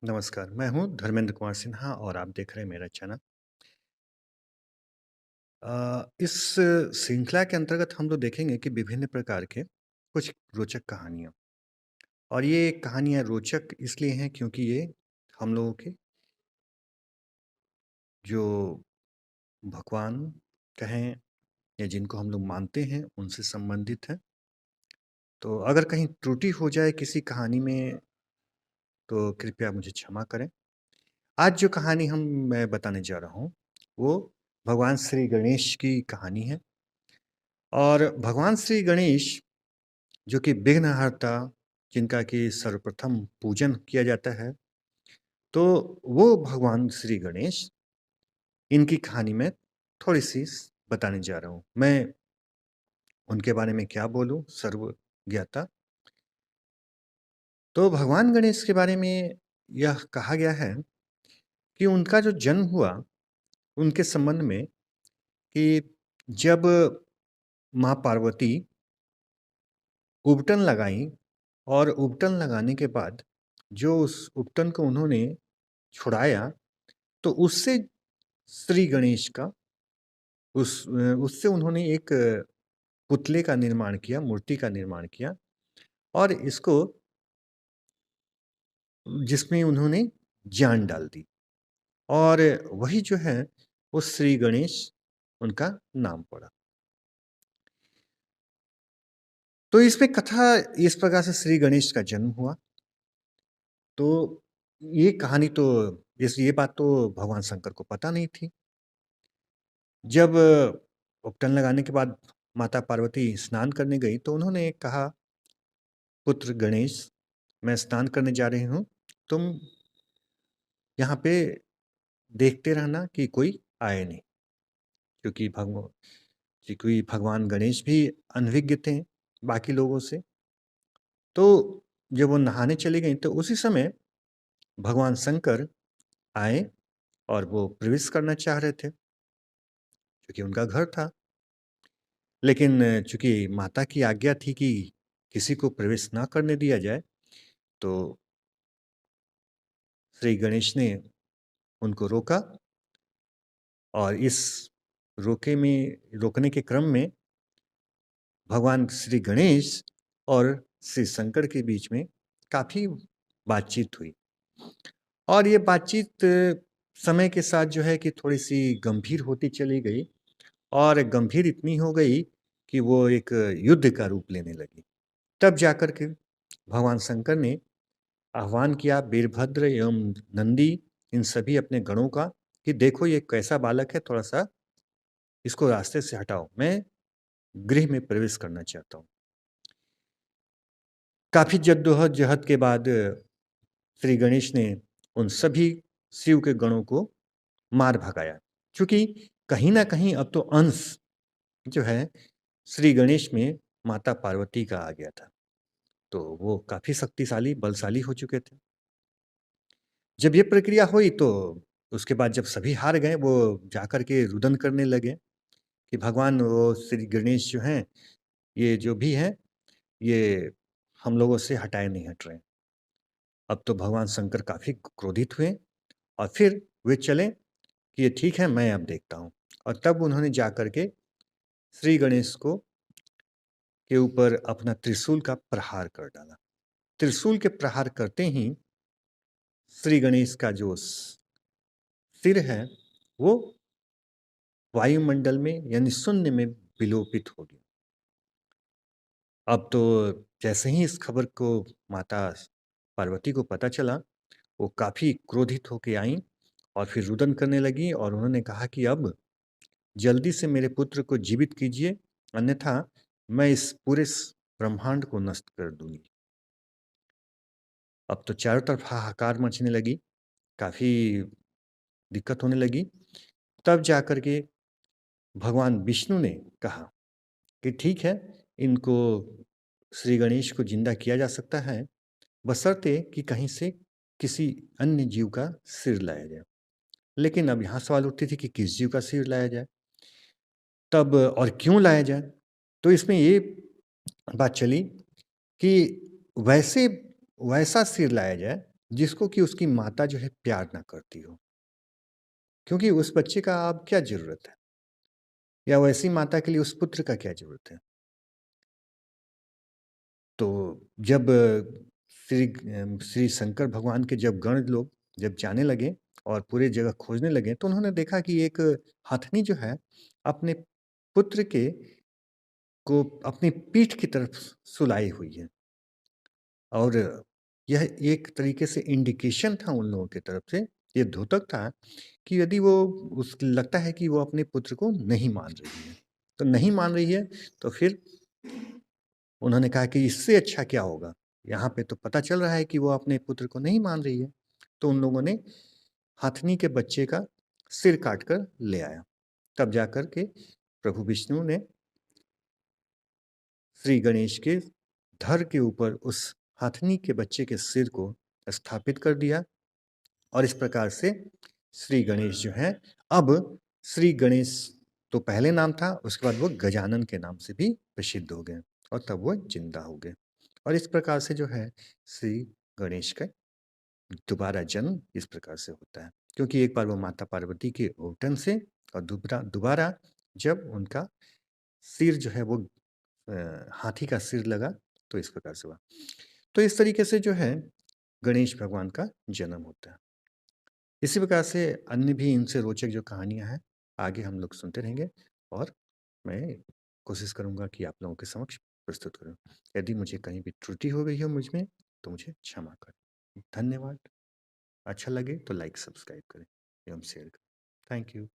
नमस्कार, मैं हूँ धर्मेंद्र कुमार सिन्हा और आप देख रहे हैं मेरा चैनल। इस श्रृंखला के अंतर्गत हम लोग देखेंगे कि विभिन्न प्रकार के कुछ रोचक कहानियाँ और ये कहानियाँ रोचक इसलिए हैं क्योंकि ये हम लोगों के जो भगवान कहें या जिनको हम लोग मानते हैं उनसे संबंधित हैं। तो अगर कहीं त्रुटि हो जाए किसी कहानी में तो कृपया मुझे क्षमा करें। आज जो कहानी मैं बताने जा रहा हूँ वो भगवान श्री गणेश की कहानी है। और भगवान श्री गणेश जो कि विघ्नहर्ता, जिनका कि सर्वप्रथम पूजन किया जाता है, तो वो भगवान श्री गणेश, इनकी कहानी मैं थोड़ी-सी बताने जा रहा हूँ। मैं उनके बारे में क्या बोलूँ, सर्वज्ञाता। तो भगवान गणेश के बारे में यह कहा गया है कि उनका जो जन्म हुआ, उनके संबंध में कि जब माँ पार्वती उबटन लगाईं और उबटन लगाने के बाद जो उस उबटन को उन्होंने छुड़ाया, तो उससे श्री गणेश का उससे उन्होंने एक पुतले का निर्माण किया, मूर्ति का निर्माण किया और इसको जिसमें उन्होंने जान डाल दी और वही जो है वो श्री गणेश उनका नाम पड़ा। तो इसमें कथा इस प्रकार से श्री गणेश का जन्म हुआ। तो ये कहानी तो ये बात तो भगवान शंकर को पता नहीं थी। जब उपटन लगाने के बाद माता पार्वती स्नान करने गई तो उन्होंने कहा, पुत्र गणेश, मैं स्नान करने जा रही हूँ, तुम यहाँ पे देखते रहना कि कोई आए नहीं। क्योंकि भगवान गणेश भी अनभिज्ञ थे बाकी लोगों से। तो जब वो नहाने चली गई तो उसी समय भगवान शंकर आए और वो प्रवेश करना चाह रहे थे, क्योंकि उनका घर था। लेकिन चूंकि माता की आज्ञा थी कि किसी को प्रवेश ना करने दिया जाए, तो श्री गणेश ने उनको रोका और इस रोकने के क्रम में भगवान श्री गणेश और श्री शंकर के बीच में काफ़ी बातचीत हुई और ये बातचीत समय के साथ जो है कि थोड़ी-सी गंभीर होती चली गई और गंभीर इतनी हो गई कि वो एक युद्ध का रूप लेने लगी। तब जाकर के भगवान शंकर ने आह्वान किया वीरभद्र एवं नंदी, इन सभी अपने गणों का, कि देखो ये कैसा बालक है, थोड़ा-सा इसको रास्ते से हटाओ, मैं गृह में प्रवेश करना चाहता हूँ। काफ़ी जद्दोजहद के बाद श्री गणेश ने उन सभी शिव के गणों को मार भगाया। क्योंकि कहीं न कहीं अब तो अंश जो है श्री गणेश में माता पार्वती का आ गया था। तो वो काफ़ी शक्तिशाली, बलशाली हो चुके थे। जब ये प्रक्रिया हुई तो उसके बाद जब सभी हार गए, वो जाकर के रुदन करने लगे कि भगवान वो श्री गणेश जो हैं, ये जो भी हैं, ये हम लोगों से हटाए नहीं हट रहे हैं। अब तो भगवान शंकर काफ़ी क्रोधित हुए और फिर वे चले कि ये ठीक है, मैं अब देखता हूँ। और तब उन्होंने जाकर के श्री गणेश को के ऊपर अपना त्रिशूल का प्रहार कर डाला। त्रिशूल के प्रहार करते ही श्री गणेश का जो सिर है, वो वायुमंडल में यानी शून्य में विलोपित हो गया। अब तो जैसे ही इस खबर को माता पार्वती को पता चला, वो काफ़ी क्रोधित होके आईं और फिर रुदन करने लगी और उन्होंने कहा कि अब जल्दी से मेरे पुत्र को जीवित कीजिए, अन्यथा मैं इस पूरे ब्रह्मांड को नष्ट कर दूंगी। अब तो चारों तरफ हाहाकार मचने लगी, काफ़ी दिक्कत होने लगी। तब जाकर के भगवान विष्णु ने कहा कि ठीक है, इनको श्री गणेश को जिंदा किया जा सकता है, बशर्ते कि कहीं से किसी अन्य जीव का सिर लाया जाए। लेकिन अब यहाँ सवाल उठती थी कि किस जीव का सिर लाया जाए, तब और क्यों लाया जाए? तो इसमें ये बात चली कि वैसे वैसा सिर लाया जाए जिसको कि उसकी माता जो है प्यार ना करती हो। क्योंकि उस बच्चे का अब क्या ज़रूरत है? या वैसी माता के लिए उस पुत्र का क्या ज़रूरत है? तो जब श्री शंकर भगवान के जब गण लोग जब जाने लगे और पूरे जगह खोजने लगे, तो उन्होंने देखा कि एक हथनी जो है, अपने पुत्र को अपनी पीठ की तरफ सुलाई हुई है। और यह एक तरीके से इंडिकेशन था उन लोगों की तरफ से, ये द्योतक था कि यदि वो उस लगता है कि वो अपने पुत्र को नहीं मान रही है। तो नहीं मान रही है, तो फिर उन्होंने कहा कि इससे अच्छा क्या होगा? यहाँ पे तो पता चल रहा है कि वो अपने पुत्र को नहीं मान रही है। तो उन लोगों ने हथनी के बच्चे का सिर काट कर ले आया। तब जाकर के प्रभु विष्णु ने श्री गणेश के धड़ के ऊपर उस हथनी के बच्चे के सिर को स्थापित कर दिया और इस प्रकार से श्री गणेश जो है, अब श्री गणेश तो पहले नाम था, उसके बाद वो गजानन के नाम से भी प्रसिद्ध हो गए और तब वो जिंदा हो गए। और इस प्रकार से जो है श्री गणेश का दोबारा जन्म इस प्रकार से होता है, क्योंकि एक बार वो माता पार्वती के औटन से और दोबारा दोबारा जब उनका सिर जो है वो हाथी का सिर लगा, तो इस प्रकार से हुआ। तो इस तरीके से जो है गणेश भगवान का जन्म होता है। इसी प्रकार से अन्य भी इनसे रोचक जो कहानियाँ हैं, आगे हम लोग सुनते रहेंगे और मैं कोशिश करूँगा कि आप लोगों के समक्ष प्रस्तुत करूँ। यदि मुझे कहीं भी त्रुटि हो गई हो मुझ में, तो मुझे क्षमा करें। धन्यवाद। अच्छा लगे तो लाइक, सब्सक्राइब करें एवं शेयर करें। Thank you.